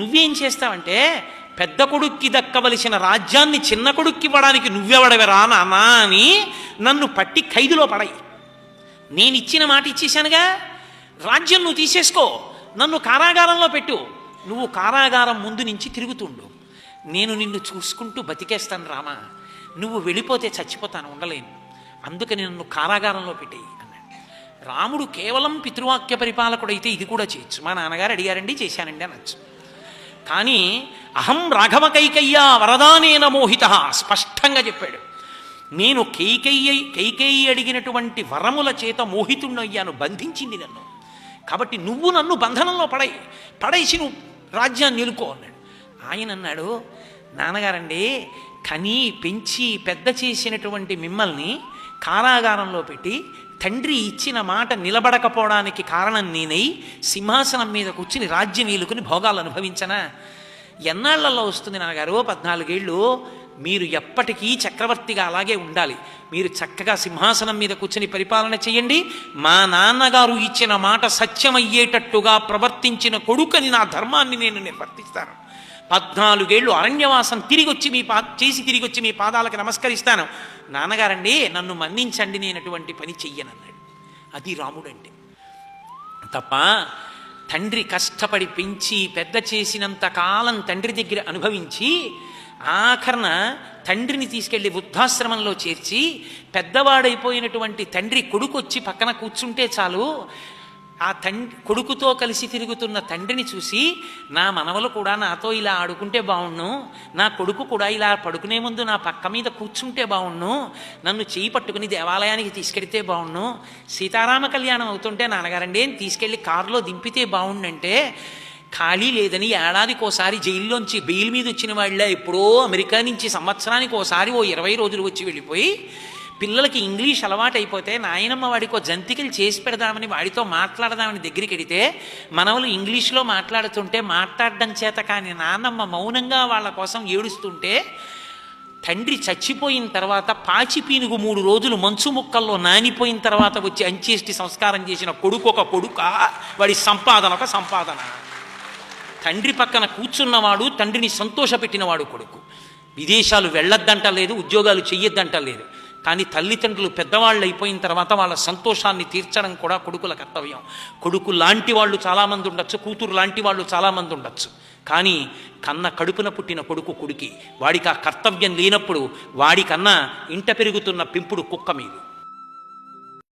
నువ్వేం చేస్తావంటే పెద్ద కొడుక్కి దక్కవలసిన రాజ్యాన్ని చిన్న కొడుక్కి ఇవ్వడానికి నువ్వెవడవరా నానా అని నన్ను పట్టి ఖైదులో పడాయి. నేను ఇచ్చిన మాట ఇచ్చేశానుగా, రాజ్యం నువ్వు తీసేసుకో, నన్ను కారాగారంలో పెట్టు. నువ్వు కారాగారం ముందు నుంచి తిరుగుతుండు, నేను నిన్ను చూసుకుంటూ బతికేస్తాను రామా. నువ్వు వెళ్ళిపోతే చచ్చిపోతాను, ఉండలేను, అందుకని నన్ను కారాగారంలో పెట్టేయి అన్నాడు. రాముడు కేవలం పితృవాక్య పరిపాలకుడైతే ఇది కూడా చేయొచ్చు. మా నాన్నగారు అడిగారండి, చేశానండి అనొచ్చు. కానీ అహం రాఘవ కైకయ్య వరదానేన మోహిత స్పష్టంగా చెప్పాడు. నేను కైకేయి అడిగినటువంటి వరముల చేత మోహితుణ్ణయ్యాను, బంధించింది నన్ను. కాబట్టి నువ్వు నన్ను బంధనంలో పడేసి నువ్వు రాజ్యాన్ని నిలుకో అన్నాడు. ఆయన అన్నాడు, నాన్నగారండి కనీ పెంచి పెద్ద చేసినటువంటి మిమ్మల్ని కారాగారంలో పెట్టి తండ్రి ఇచ్చిన మాట నిలబడకపోవడానికి కారణం నేనై సింహాసనం మీద కూర్చుని రాజ్యం ఏలుకుని భోగాలు అనుభవించనా? ఎన్నాళ్లలో వస్తుంది నాన్నగారు? 14 ఏళ్ళు. మీరు ఎప్పటికీ చక్రవర్తిగా అలాగే ఉండాలి. మీరు చక్కగా సింహాసనం మీద కూర్చొని పరిపాలన చేయండి. మా నాన్నగారు ఇచ్చిన మాట సత్యమయ్యేటట్టుగా ప్రవర్తించిన కొడుకని నా ధర్మాన్ని నేను నిర్వర్తిస్తాను. 14 ఏళ్ళు అరణ్యవాసం తిరిగి వచ్చి మీ పాదాలకు నమస్కరిస్తాను. నాన్నగారండి నన్ను మన్నించండి, నేను అటువంటి పని చెయ్యనన్నాడు. అది రాముడంటే. తప్ప తండ్రి కష్టపడి పెంచి పెద్ద చేసినంత కాలం తండ్రి దగ్గర అనుభవించి ఆఖరణ తండ్రిని తీసుకెళ్లి వృద్ధాశ్రమంలో చేర్చి పెద్దవాడైపోయినటువంటి తండ్రి కొడుకు వచ్చి పక్కన కూర్చుంటే చాలు, ఆ కొడుకుతో కలిసి తిరుగుతున్న తండ్రిని చూసి నా మనవలు కూడా నాతో ఇలా ఆడుకుంటే బాగుండు, నా కొడుకు కూడా ఇలా పడుకునే ముందు నా పక్క మీద కూర్చుంటే బాగుండు, నన్ను చేయి పట్టుకుని దేవాలయానికి తీసుకెడితే బాగుండు, సీతారామ కళ్యాణం అవుతుంటే నాన్నగారండి తీసుకెళ్ళి కారులో దింపితే బాగుండంటే ఖాళీ లేదని ఏడాదికోసారి జైల్లోంచి బెయిల్ మీద వచ్చిన వాళ్ళ ఎప్పుడో అమెరికా నుంచి సంవత్సరానికి ఓసారి 20 రోజులు వచ్చి వెళ్ళిపోయి పిల్లలకి ఇంగ్లీష్ అలవాటు అయిపోతే నాయనమ్మ వాడికో జంతికలు చేసి పెడదామని వాడితో మాట్లాడదామని దగ్గరికి వెడితే మనవలు ఇంగ్లీష్లో మాట్లాడుతుంటే మాట్లాడడం చేత కానీ నాన్నమ్మ మౌనంగా వాళ్ళ కోసం ఏడుస్తుంటే తండ్రి చచ్చిపోయిన తర్వాత పాచిపీనుగు 3 రోజులు మంచు ముక్కల్లో నానిపోయిన తర్వాత వచ్చి అంచేష్టి సంస్కారం చేసిన కొడుకు ఒక కొడుక, వాడి సంపాదన ఒక సంపాదన. తండ్రి పక్కన కూర్చున్నవాడు తండ్రిని సంతోషపెట్టినవాడు కొడుకు. విదేశాలు వెళ్ళొద్దంటలేదు, ఉద్యోగాలు చెయ్యొద్దంటలేదు, కానీ తల్లిదండ్రులు పెద్దవాళ్ళు అయిపోయిన తర్వాత వాళ్ళ సంతోషాన్ని తీర్చడం కూడా కొడుకుల కర్తవ్యం. కొడుకు లాంటి వాళ్ళు చాలామంది ఉండొచ్చు, కూతురు లాంటి వాళ్ళు చాలామంది ఉండొచ్చు, కానీ కన్న కడుపున పుట్టిన కొడుకి వాడికి ఆ కర్తవ్యం లేనప్పుడు వాడికన్నా ఇంట పెరుగుతున్న పెంపుడు కుక్క మీద.